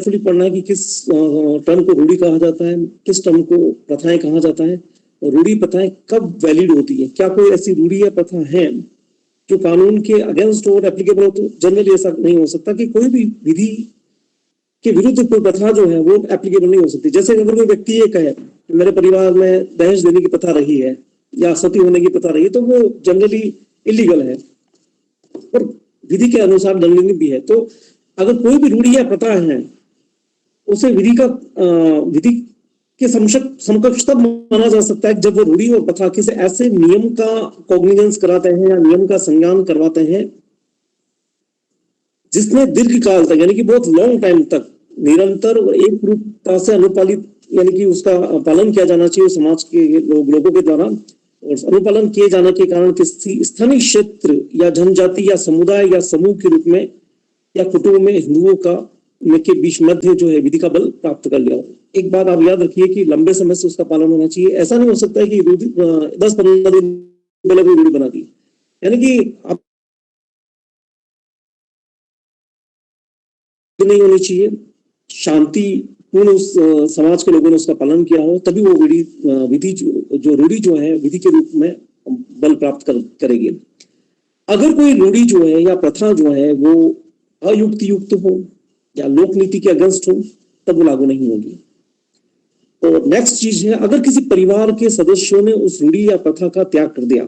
Carefully पढ़ना है कि किस टर्म को रूढ़ी कहा जाता है, किस टर्म को प्रथाएं कहा जाता है, और रूढ़ी प्रथाएं कब वैलिड होती है। क्या कोई ऐसी रूढ़ी या प्रथा है जो कानून के अगेंस्ट और एप्लीकेबल हो? तो जनरली ऐसा नहीं हो सकता कि कोई भी विधि के विरुद्ध कोई प्रथा जो है वो एप्लीकेबल नहीं हो सकती। जैसे अगर कोई व्यक्ति ये कहे मेरे परिवार में दहेज देने की प्रथा रही है या सती होने की प्रथा रही है, तो वो जनरली इलीगल है और विधि के अनुसार दंडनीय भी है। तो अगर कोई भी रूढ़ी या प्रथा है, उसे विधि के समकक्ष तब माना जा सकता है जब वो रूढ़ी और प्रथा किसी ऐसे नियम का कॉग्निजेंस कराते हैं या नियम का संज्ञान करवाते हैं जिसमें दीर्घ काल तक, यानी कि बहुत लॉन्ग टाइम तक निरंतर और एक रूपता से अनुपालित, यानी कि उसका पालन किया जाना चाहिए समाज के लोगों के द्वारा, और अनुपालन किए जाने के कारण किसी स्थानीय क्षेत्र या जनजाति या समुदाय या समूह के रूप में या कुटुंब में हिंदुओं का के बीच मध्य जो है विधि का बल प्राप्त कर लिया। एक बात आप याद रखिए कि लंबे समय से उसका पालन होना चाहिए। ऐसा नहीं हो सकता है कि 10-15 दिन पहले कोई रूढ़ी बना दी, यानी कि आप नहीं होनी चाहिए, शांति पूर्ण उस समाज के लोगों ने उसका पालन किया हो, तभी वो विधि जो रूढ़ी जो है विधि के रूप में बल प्राप्त करेगी। अगर कोई रूढ़ी जो है या प्रथा जो है वो अयुक्त हो या लोक नीति के अगेंस्ट हो, तब वो लागू नहीं होगी। तो नेक्स्ट चीज है, अगर किसी परिवार के सदस्यों ने उस रूढ़ी या प्रथा का त्याग कर दिया,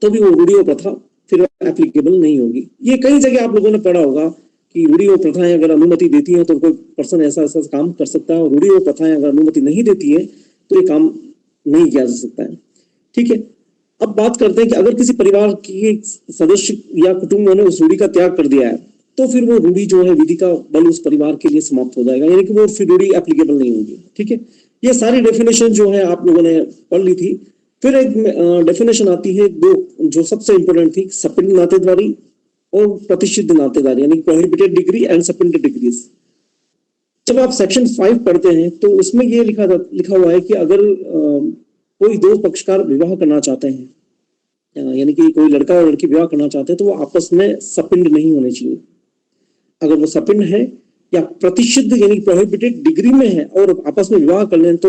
तो भी वो रूढ़ी और प्रथा फिर एप्लीकेबल नहीं होगी। ये कई जगह आप लोगों ने पढ़ा होगा कि रूढ़ी और प्रथाएं अगर अनुमति देती हैं तो कोई पर्सन ऐसा ऐसा काम कर सकता है, और रूढ़ी और प्रथाएं अगर अनुमति नहीं देती है तो ये काम नहीं किया जा सकता है। ठीक है, अब बात करते हैं कि अगर किसी परिवार के सदस्य या कुटुंब ने उस रूढ़ी का त्याग कर दिया है, तो फिर वो रूढ़ी जो है विधि का बल उस परिवार के लिए समाप्त हो जाएगा, यानी कि वो फिर रूढ़ी एप्लीकेबल नहीं होगी। ठीक है, ये सारी डेफिनेशन जो है आप लोगों ने पढ़ ली थी। फिर एक डेफिनेशन आती है दो, जो सबसे इंपॉर्टेंट थी, सपिंड नातेदारी और प्रतिष्ठित नातेदारी, यानी प्रोहिबिटेड डिग्री एंड सपिंडेड डिग्रीज। जब आप सेक्शन 5 पढ़ते हैं तो उसमें ये लिखा हुआ है कि अगर कोई दो पक्षकार विवाह करना चाहते हैं, यानी कि कोई लड़का और लड़की विवाह करना चाहते हैं, तो वो आपस में सपिंड नहीं होने चाहिए। अगर वो सपिंड है या प्रतिष्ठित यानी प्रोहिबिटेड डिग्री में है और आपस में विवाह कर लेते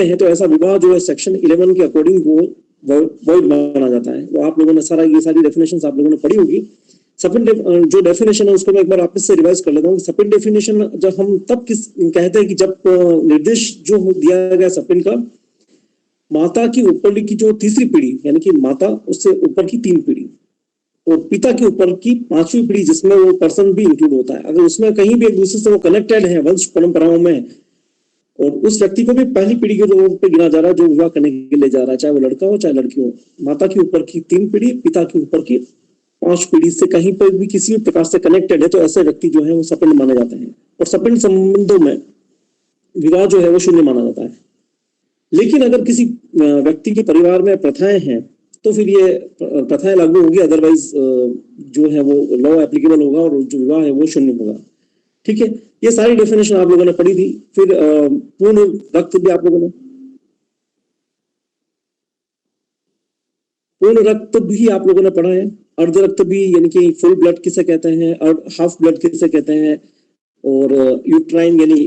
हैं, तो ऐसा विवाह जो है सेक्शन 11 के अकॉर्डिंग वो वॉइड माना जाता है। वो आप लोगों ने ये सारी डेफिनेशन आप लोगों ने पढ़ी होगी। सपिंड जो डेफिनेशन है उसको मैं एक बार आपस से रिवाइज कर लेता हूँ। सपिंड डेफिनेशन जब हम तब कहते हैं कि जब निर्देश जो दिया गया सपिंड का, माता की ऊपर की जो तीसरी पीढ़ी, यानी कि माता उससे ऊपर की 3 पीढ़ी और पिता के ऊपर की 5वीं पीढ़ी, जिसमें वो पर्सन भी इंक्लूड होता है, अगर उसमें कहीं भी एक दूसरे से वो कनेक्टेड है वंश परंपराओं में, और उस व्यक्ति को भी पहली पीढ़ी के रूप पे गिना जा रहा है जो विवाह करने के लिए जा रहा है, चाहे वो लड़का हो चाहे लड़की हो। माता के ऊपर की 3 पीढ़ी, पिता के ऊपर की 5 पीढ़ी से कहीं पर भी किसी भी प्रकार से कनेक्टेड है, तो ऐसे व्यक्ति जो है वो सपिंड माने जाते हैं, और सपिंड संबंधों में विवाह जो है वो शून्य माना जाता है। लेकिन अगर किसी व्यक्ति के परिवार में प्रथाएं हैं तो फिर ये प्रथाएं लागू होगी, अदरवाइज जो है वो लॉ एप्लीकेबल होगा और जो विवाह है वो शून्य होगा। ठीक है, ये सारी डेफिनेशन आप लोगों ने पढ़ी थी। फिर पूर्ण रक्त भी आप लोगों ने पढ़ा है। अर्ध रक्त भी, यानी कि फुल ब्लड किसे कहते हैं, हाफ ब्लड किसे कहते हैं, और यूट्राइन यानी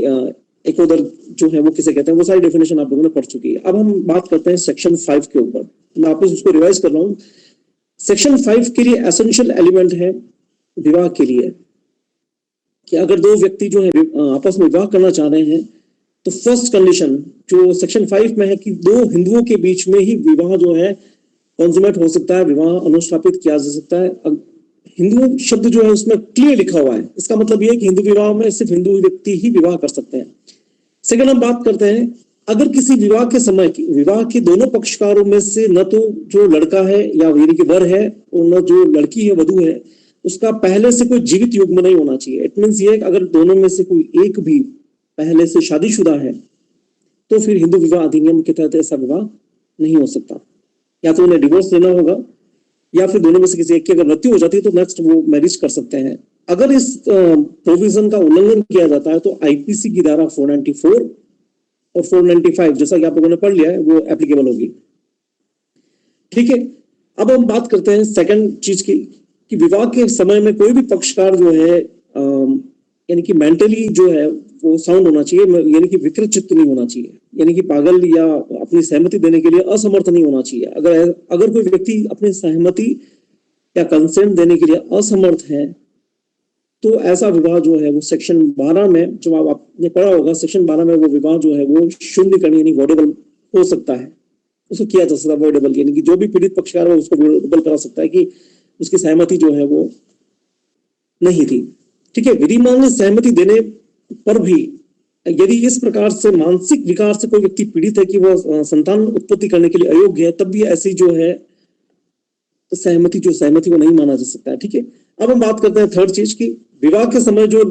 एकोदर जो है वो किसे कहते हैं, वो सारी डेफिनेशन आप लोगों ने पढ़ चुकी है। अब हम बात करते हैं सेक्शन 5 के ऊपर। मैं आपको उसको रिवाइज कर रहा हूँ। सेक्शन 5 के लिए एसेंशियल एलिमेंट है विवाह के लिए कि अगर दो व्यक्ति जो है आपस में विवाह करना चाह रहे हैं, तो फर्स्ट कंडीशन जो सेक्शन 5 में है कि दो हिंदुओं के बीच में ही विवाह जो है कॉन्सुमेट हो सकता है, विवाह अनुस्थापित किया जा सकता है। हिंदू शब्द जो है उसमें क्लियर लिखा हुआ है, इसका मतलब यह है कि हिंदू विवाह में सिर्फ हिंदू व्यक्ति ही विवाह कर सकते हैं। सेकंड हम बात करते हैं, अगर किसी विवाह के समय विवाह के दोनों पक्षकारों में से न तो जो लड़का है या यानी कि वर है और न जो लड़की है वधू है, उसका पहले से कोई जीवित युग्म नहीं होना चाहिए। इट मीन्स ये अगर दोनों में से कोई एक भी पहले से शादीशुदा है तो फिर हिंदू विवाह अधिनियम के तहत ऐसा विवाह नहीं हो सकता। या तो उन्हें डिवोर्स देना होगा या फिर दोनों में से किसी एक की अगर मृत्यु हो जाती है तो नेक्स्ट वो मैरिज कर सकते हैं। अगर इस प्रोविजन का उल्लंघन किया जाता है तो आईपीसी की धारा 494 और 495 जैसा कि आप लोगों ने पढ़ लिया है वो एप्लीकेबल होगी। ठीक है, अब हम बात करते हैं सेकंड चीज की कि विवाह के समय में कोई भी पक्षकार जो है यानी कि मेंटली जो है वो साउंड होना चाहिए, यानी कि विकृत चित्त नहीं होना चाहिए, यानी कि पागल या अपनी सहमति देने के लिए असमर्थ नहीं होना चाहिए। अगर कोई व्यक्ति अपनी सहमति या कंसेंट देने के लिए असमर्थ है तो ऐसा विवाह जो है वो सेक्शन 12 में, जो आपने पढ़ा होगा, सेक्शन 12 में वो विवाह जो है वो शून्य करनी यानी वोडेबल हो सकता है, उसको किया जा सकता है वोडेबल, यानी कि जो भी पीड़ित पक्षकार है उसको वोडेबल करा सकता है कि उसकी सहमति जो है वो नहीं थी। ठीक है, विधिमान ने सहमति देने पर भी यदि इस प्रकार से मानसिक विकार से कोई व्यक्ति पीड़ित है कि वह संतान उत्पत्ति करने के लिए अयोग्य है, तब भी ऐसी जो है सहमति को नहीं माना जा सकता है। ठीक है, अब हम बात करते हैं थर्ड चीज की, विवाह के समय जो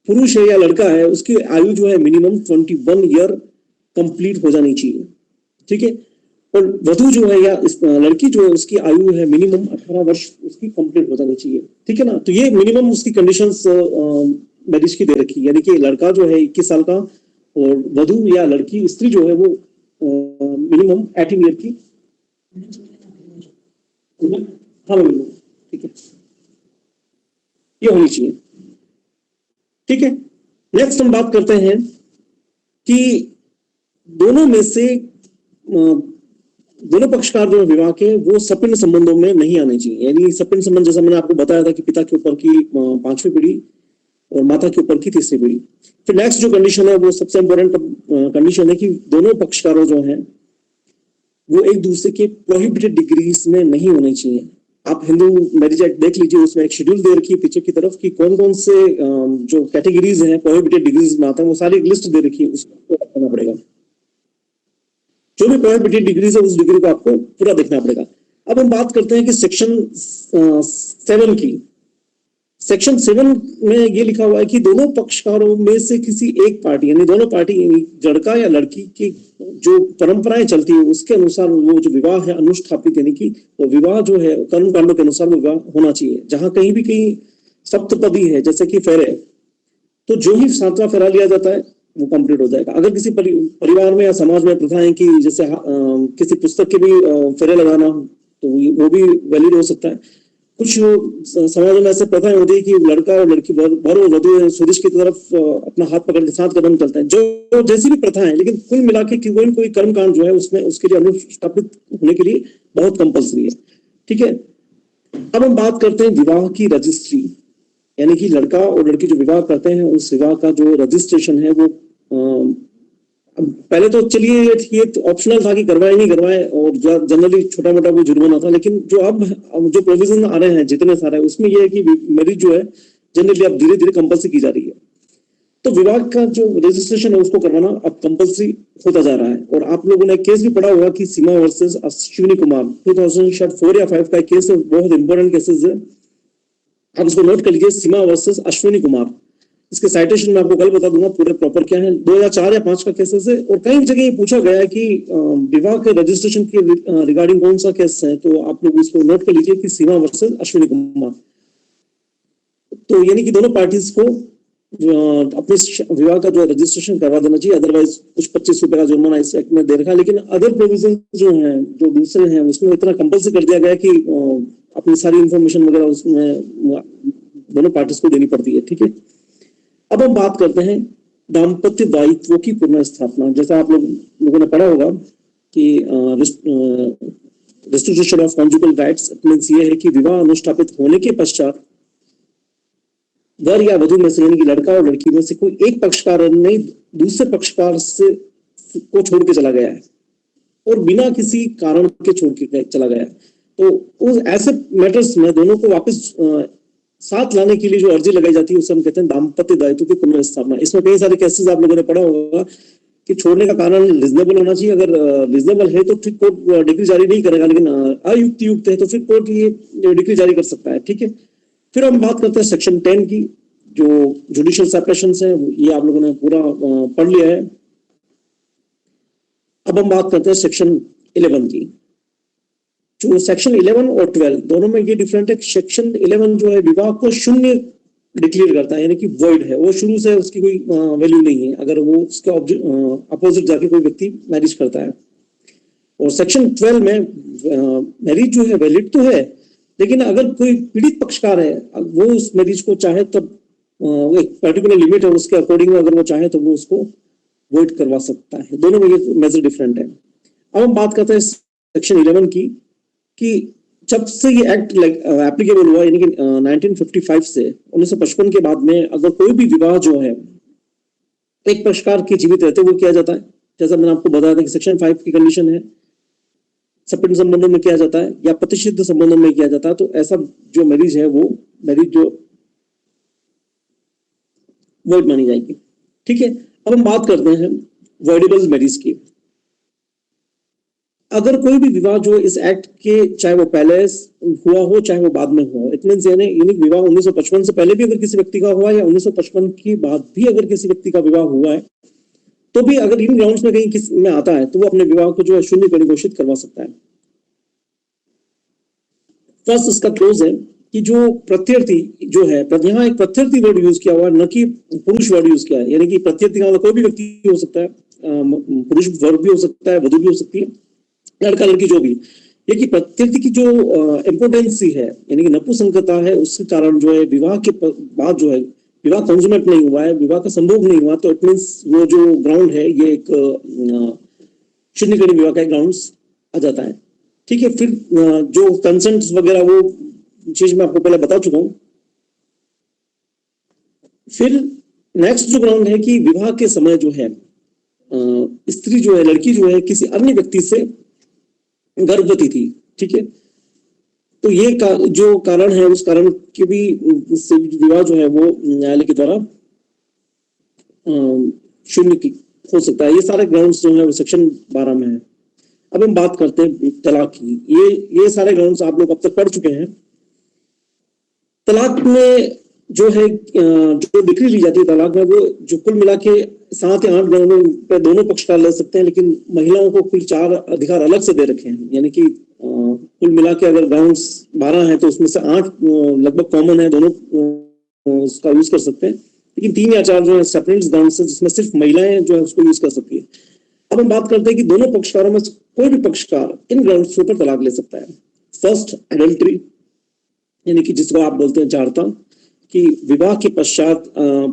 पुरुष है या लड़का है उसकी आयु जो है मिनिमम 21 ईयर कंप्लीट हो जानी चाहिए। ठीक है, और वधु जो है या इस लड़की जो है उसकी आयु है मिनिमम 18 वर्ष उसकी कंप्लीट हो जानी चाहिए। ठीक है ना, तो ये मिनिमम उसकी कंडीशंस मैरिज की दे रखी है, यानी कि लड़का जो है 21 साल का और वधु या लड़की स्त्री जो है वो मिनिमम 18 ईयर की। हाँ ठीक है, ये होनी चाहिए। ठीक है, नेक्स्ट हम बात करते हैं कि दोनों में से दोनों पक्षकार जो विवाह के वो सपिंड संबंधों में नहीं आने चाहिए, यानी सपिंड संबंध जैसा मैंने आपको बताया था कि पिता के ऊपर की 5वीं पीढ़ी और माता के ऊपर की 3री पीढ़ी। फिर नेक्स्ट जो कंडीशन है वो सबसे इंपॉर्टेंट कंडीशन है कि दोनों पक्षकारों जो हैं वो एक दूसरे के प्रोहिबिटेड डिग्रीज में नहीं होने चाहिए। आप हिंदू मैरिज एक्ट देख लीजिए, उसमें एक शेड्यूल दे रखी है पीछे की तरफ कि कौन कौन से जो कैटेगरीज हैं प्रोहिबिटेड डिग्रीज में आता है, वो सारी एक लिस्ट दे रखी है, उसको करना पड़ेगा। जो भी प्रोहिबिटेड डिग्रीज है उस डिग्री को आपको पूरा देखना पड़ेगा। अब हम बात करते हैं कि सेक्शन 7 की। सेक्शन 7 में ये लिखा हुआ है कि दोनों पक्षकारों में से किसी एक पार्टी, यानी दोनों पार्टी, यानी लड़का या लड़की की जो परंपराएं चलती है उसके अनुसार वो जो विवाह है अनुष्ठापित, यानी कि वो विवाह जो है कर्म कांडों के अनुसार वो विवाह होना चाहिए। जहां कहीं भी कहीं सप्तपदी है जैसे कि फेरे, तो जो ही 7वां फेरा लिया जाता है वो कंप्लीट हो जाएगा। अगर किसी परिवार में या समाज में प्रथा है कि जैसे किसी पुस्तक के भी फेरे लगाना तो वो भी वैलिड हो सकता है। कुछ समाजों में ऐसे प्रथाएं होती है कि लड़का और लड़की वर और वधु सूरज की तरफ अपना हाथ पकड़ के 7 कदम चलते हैं, जो जैसी भी प्रथा है, लेकिन कुल मिला के कोई कोई कर्मकांड जो है उसमें उसके लिए अनुष्ठापित होने के लिए बहुत कंपल्सरी है। ठीक है, अब हम बात करते हैं विवाह की रजिस्ट्री, यानी कि लड़का और लड़की जो विवाह करते हैं उस विवाह का जो रजिस्ट्रेशन है वो पहले तो चलिए ये ऑप्शनल था कि करवाए नहीं करवाए और जनरली छोटा मोटा कोई जुर्माना था, लेकिन जो अब जो प्रोविजन आ रहे हैं जितने सारे उसमें ये है कि मैरिज जो है जनरली अब धीरे धीरे कंपल्सरी की जा रही है। तो विवाह का जो रजिस्ट्रेशन है उसको करवाना अब कंपल्सरी होता जा रहा है। और आप लोगों ने केस भी पढ़ा होगा कि सीमा वर्सेस अश्विनी कुमार 2004 या 5 का केस है, बहुत इंपॉर्टेंट केसेस है, आप इसको नोट कर लीजिए, सीमा वर्सेस अश्विनी कुमार। इसके साइटेशन में आपको कल बता दूंगा पूरे प्रॉपर क्या है, 2004 या 5 का केसेस है। और कई जगह ये पूछा गया है कि विवाह के रजिस्ट्रेशन के रिगार्डिंग कौन सा केस है, तो आप लोग इसको नोट कर लीजिए कि सीमा वर्सेस अश्विनी कुमार। तो यानी कि दोनों पार्टीज को अपने विवाह का जो रजिस्ट्रेशन करवा देना चाहिए, अदरवाइज कुछ 25 रुपए का जुर्माना इस एक्ट में दे रखा है। लेकिन अदर प्रोविजन जो है जो दूसरे हैं उसमें इतना कंपल्सरी कर दिया गया कि अपनी सारी इंफॉर्मेशन वगैरह उसमें दोनों पार्टीज को देनी पड़ती है। ठीक है, अब हम बात करते हैं दाम्पत्य दायित्वों की पुनर्स्थापना। जैसा आप लोगों ने पढ़ा होगा कि restitution of conjugal rights means ये है कि विवाह अनुष्ठापित होने के पश्चात वर या वधु में से, यानी कि लड़का और लड़की में से कोई एक पक्षकार ने दूसरे पक्षकार से को छोड़ के चला गया है और बिना किसी कारण के छोड़ के चला गया है, तो उस ऐसे मैटर्स में दोनों को वापस साथ लाने के लिए जो अर्जी लगाई जाती है उसे हम कहते हैं दाम्पत्य दायित्व की पुनर्स्थापना। इसमें कई सारे केसेस आप लोगों ने पढ़ा होगा कि छोड़ने का कारण रिजनेबल होना चाहिए। अगर रिजनेबल है तो फिर कोर्ट डिग्री जारी नहीं करेगा, लेकिन अयुक्तियुक्त है तो फिर कोर्ट ये डिग्री जारी कर सकता है। ठीक है, फिर हम बात करते हैं सेक्शन 10 की, जो जुडिशियल सेपरेशन है, ये आप लोगों ने पूरा पढ़ लिया है। अब हम बात करते हैं सेक्शन 11 की। जो सेक्शन 11 और 12 दोनों में ये डिफरेंट है। सेक्शन 11 जो है विवाह को शून्य डिक्लेयर करता है, यानी कि वॉइड है, वो शुरू से उसकी कोई वैल्यू नहीं है अगर वो उसके अपोजिट जाके कोई व्यक्ति मैरिज करता है। और सेक्शन 12 में मैरिज जो है वैलिड तो है, लेकिन अगर कोई पीड़ित पक्षकार है वो उस मैरिज को चाहे तब एक पर्टिकुलर लिमिट है, उसके अकॉर्डिंग अगर वो चाहे तो वो उसको वॉइड करवा सकता है। दोनों में ये मेजर डिफरेंट है। अब हम बात करते हैं सेक्शन 11 की, कि जब से ये एक्ट एप्लीकेबल हुआ, यानी कि 1955 से 1955 के बाद में अगर कोई भी विवाह जो है एक पक्षकार के जीवित रहते हुए किया जाता है, जैसा मैंने आपको बताया था कि सेक्शन 5 की कंडीशन है, सपन संबंधों में किया जाता है या प्रतिषिद्ध संबंधों में किया जाता है, तो ऐसा जो मैरिज है वो मैरिज जो वॉइड मानी जाएगी। ठीक है, अब हम बात करते हैं वॉइडेबल मैरिज की। अगर कोई भी विवाह जो इस एक्ट के, चाहे वो पहले हुआ हो चाहे वो बाद में हुआ, इट मींस यानी विवाह 1955 से पहले भी अगर किसी व्यक्ति का हुआ या 1955 के बाद भी अगर किसी व्यक्ति का विवाह हुआ है, तो भी अगर इन ग्राउंड्स में कहीं किस में आता है तो वो अपने विवाह को जो है शून्य कड़ी घोषित करवा सकता है। फर्स्ट इसका क्लोज है कि जो प्रत्यर्थी जो है, यहाँ एक प्रत्यर्थी वर्ड यूज किया हुआ है, न कि पुरुष वर्ड यूज किया है। यानी कि प्रत्यर्थी का मतलब कोई भी व्यक्ति हो सकता है, पुरुष वर्ग भी हो सकता है, वधु भी हो सकती है, लड़का लड़की जो भी। ये कि प्रत्यर्थी की जो इम्पोर्टेंसी है, यानी कि नपुंसकता है, उसके कारण जो है विवाह के बाद जो है विवाह कंजुमेट नहीं हुआ है, विवाह का संभोग नहीं हुआ, तो इट मींस वो जो ग्राउंड है ये एक शून्य कड़ी विवाह का ग्राउंड्स आ जाता है। ठीक है, फिर जो कंसेंट वगैरह वो चीज मैं आपको पहले बता चुका हूं। फिर नेक्स्ट जो ग्राउंड है कि विवाह के समय जो है स्त्री जो है, लड़की जो है किसी अन्य व्यक्ति से गर्भवती थी। ठीक है, तो ये जो कारण है, उस कारण के भी विवाह जो है वो न्यायालय के द्वारा शून्य हो सकता है। ये सारे ग्राउंड्स जो है वो सेक्शन 12 में है। अब हम बात करते हैं तलाक की। ये सारे ग्राउंड्स आप लोग अब तक पढ़ चुके हैं। तलाक में जो है जो डिग्री ली जाती है तलाक में, वो जो कुल मिला के 7 या 8 ग्राउंडों पे दोनों पक्षकार ले सकते हैं, लेकिन महिलाओं को कुल 4 अधिकार अलग से दे रखे हैं। यानी कि कुल मिला के अगर ग्राउंड्स 12 है तो उसमें से 8 लगभग कॉमन है, दोनों उसका यूज कर सकते हैं, लेकिन 3 या 4 जो है सेपरेट ग्राउंड्स है जिसमें सिर्फ महिलाएं जो है उसको यूज कर सकती है। अब हम बात करते हैं कि दोनों पक्षकारों में कोई भी पक्षकार इन ग्राउंड्स पर तलाक ले सकता है। फर्स्ट, एडल्ट्री, यानी कि जिसको आप बोलते हैं जाड़ता, कि विवाह के पश्चात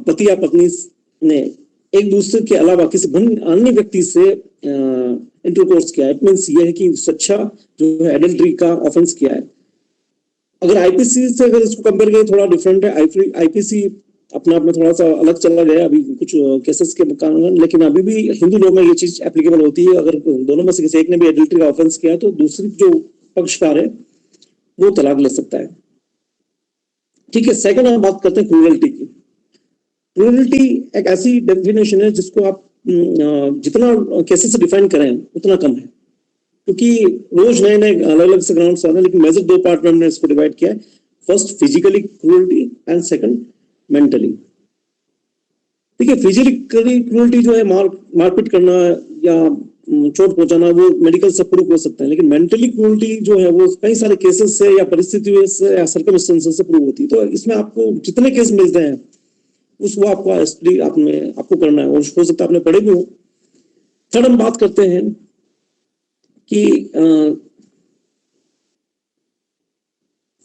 पति या पत्नी ने एक दूसरे के अलावा किसी अन्य व्यक्ति से इंटरकोर्स किया है। इट मींस ये है कि सच्चा जो है एडल्ट्री का ऑफेंस किया है। अगर आईपीसी से अगर इसको कंपेयर करें थोड़ा डिफरेंट है। आईपीसी अपने आप में थोड़ा सा अलग चला गया अभी कुछ केसेस के कारण, लेकिन अभी भी हिंदू लॉ में ये चीज एप्लीकेबल होती है। अगर दोनों में से किसी एक ने भी एडल्ट्री का ऑफेंस किया तो दूसरी जो पक्षकार है वो तलाक ले सकता है। ठीक है, सेकंड हम बात करते हैं क्रूरल्टी की। क्रूरल्टी एक ऐसी डेफिनेशन है जिसको आप जितना केसेस से डिफाइन करें उतना कम है, क्योंकि रोज नए नए अलग अलग से ग्राउंड्स आते हैं, लेकिन मेजर 2 पार्ट में हमने इसको डिवाइड किया है। First physically cruelty and second mentally. ठीक है, फिजिकली क्रूरल्टी जो है मारपीट करना या चोट पहुंचाना, वो मेडिकल से प्रूव हो सकता है, लेकिन मेंटली क्रूरल्टी जो है वो कई सारे केसेस से या परिस्थितियों से या सर्कमस्टेंसेस से प्रूव होती है। तो इसमें आपको जितने केस मिलते हैं वो आपको स्टडी आपको करना है, और हो सकता है आपने पढ़े भी हो। थर्ड हम बात करते हैं कि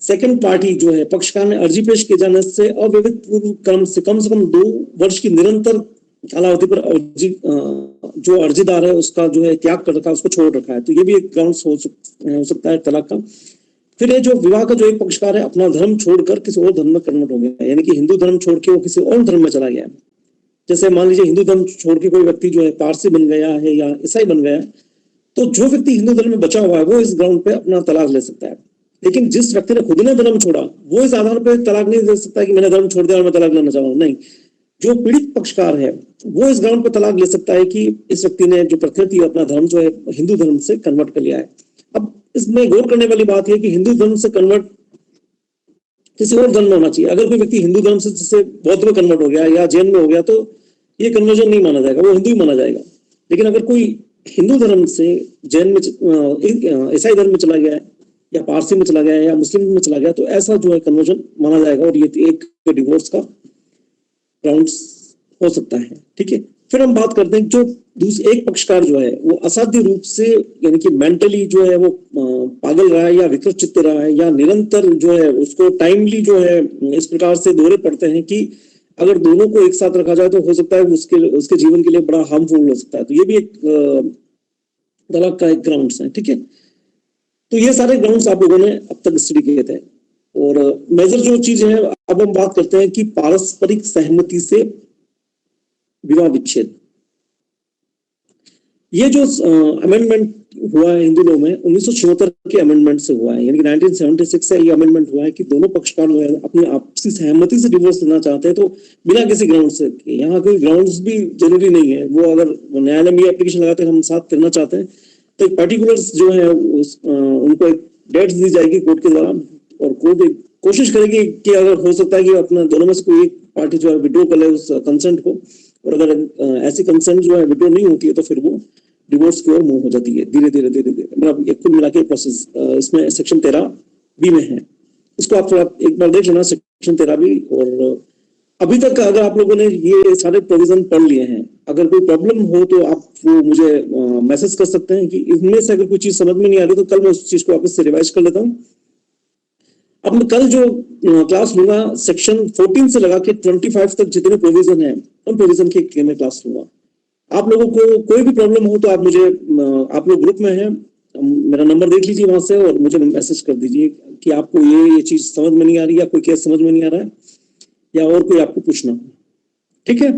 सेकंड पार्टी जो है पक्षकार ने अर्जी पेश किए जाने से अविविध पूर्व क्रम से कम 2 वर्ष की निरंतर कालावधि पर जो अर्जीदार है उसका जो है त्याग कर रखा है, उसको छोड़ रखा है, तो ये भी एक ग्राउंड हो सकता है तलाक का। फिर ये जो विवाह का जो एक पक्षकार है अपना धर्म छोड़कर किसी और धर्म में कन्वर्ट हो गया, यानी कि हिंदू धर्म छोड़ के वो किसी और धर्म में चला गया। जैसे मान लीजिए हिंदू धर्म छोड़ के कोई व्यक्ति जो है पारसी बन गया है या ईसाई बन गया है, तो जो व्यक्ति हिंदू धर्म में बचा हुआ है वो इस ग्राउंड पे अपना तलाक ले सकता है। लेकिन जिस व्यक्ति ने खुद ने धर्म छोड़ा वो इस आधार पर तलाक नहीं दे सकता कि मैंने धर्म छोड़ दिया और मैं तलाक लेना चाह रहा हूँ। नहीं, जो पीड़ित पक्षकार है वो इस ग्राउंड पर तलाक ले सकता है कि इस व्यक्ति ने जो प्रकृति अपना धर्म जो है हिंदू धर्म से कन्वर्ट कर लिया है। अब इसमें गौर करने वाली बात है कि हिंदू धर्म से कन्वर्ट किसी और धर्म में होना चाहिए। अगर कोई व्यक्ति हिंदू धर्म से जैसे बौद्ध में कन्वर्ट हो गया या जैन में हो गया तो ये कन्वर्जन नहीं माना जाएगा, वो हिंदू ही माना जाएगा। लेकिन अगर कोई हिंदू धर्म से जैन में ईसाई धर्म में चला गया है या पारसी में चला गया है या मुस्लिम में चला गया तो ऐसा जो है कन्वर्जन माना जाएगा और ये एक डिवोर्स का ग्राउंड्स हो सकता है। ठीक है, फिर हम बात करते हैं जो एक पक्षकार जो है वो असाध्य रूप से यानी कि मेंटली जो है वो पागल रहा है या विकृत चित्त रहा है या निरंतर जो है उसको टाइमली जो है इस प्रकार से दौरे पड़ते हैं कि अगर दोनों को एक साथ रखा जाए तो हो सकता है उसके उसके जीवन के लिए बड़ा हार्मफुल हो सकता है। तो ये भी एक तलाक का एक ग्राउंड्स है, ठीक है। तो ये सारे ग्राउंड्स आप लोगों ने अब तक स्टडी किए थे। और मेजर जो चीज है, अब हम बात करते हैं कि पारस्परिक सहमति से विवाह विच्छेद। ये जो अमेंडमेंट हुआ है हिंदू लॉ में 1976 के अमेंडमेंट से हुआ है, यानी कि 1976 से ये अमेंडमेंट हुआ है कि दोनों पक्षकार जो है अपनी आपसी सहमति से डिवोर्स लेना चाहते हैं तो बिना किसी ग्राउंड से, यहाँ कोई ग्राउंड्स भी जरूरी नहीं है। वो अगर न्यायालय में एप्लीकेशन लगाते हैं हम साथ करना चाहते हैं तो एक पर्टिकुलर्स जो है उनको एक डेट्स दी जाएगी कोर्ट के द्वारा, और कोर्ट कोशिश करेगी कि अगर हो सकता है कि अपना दोनों में से कोई एक पार्टी जो है विड्रॉ कर ले उस कंसेंट को, और अगर ऐसी कंसेंट जो है विड्रॉ नहीं होती है तो फिर वो डिवोर्स की ओर मूव हो जाती है धीरे धीरे धीरे धीरे। मतलब एक कुल मिला के प्रोसेस इसमें सेक्शन 13B में है, इसको आप थोड़ा एक बार देख लेना सेक्शन 13B। और अभी तक अगर आप लोगों ने ये सारे प्रोविजन पढ़ लिए हैं, अगर कोई प्रॉब्लम हो तो आप वो मुझे मैसेज कर सकते हैं कि इनमें से अगर कोई चीज समझ में नहीं आ रही तो कल मैं उस चीज को वापस से रिवाइज कर लेता हूँ। अब मैं कल जो क्लास लूंगा सेक्शन 14 से लगा के 25 तक जितने प्रोविजन है उन प्रोविजन के मैं क्लास लूंगा। आप लोगों को कोई भी प्रॉब्लम हो तो आप मुझे, आप लोग ग्रुप में हैं, मेरा नंबर देख लीजिए वहां से और मुझे मैसेज कर दीजिए कि आपको ये चीज समझ में नहीं आ रही है, कोई केस समझ में नहीं आ रहा है या और कोई आपको पूछना हो, ठीक है।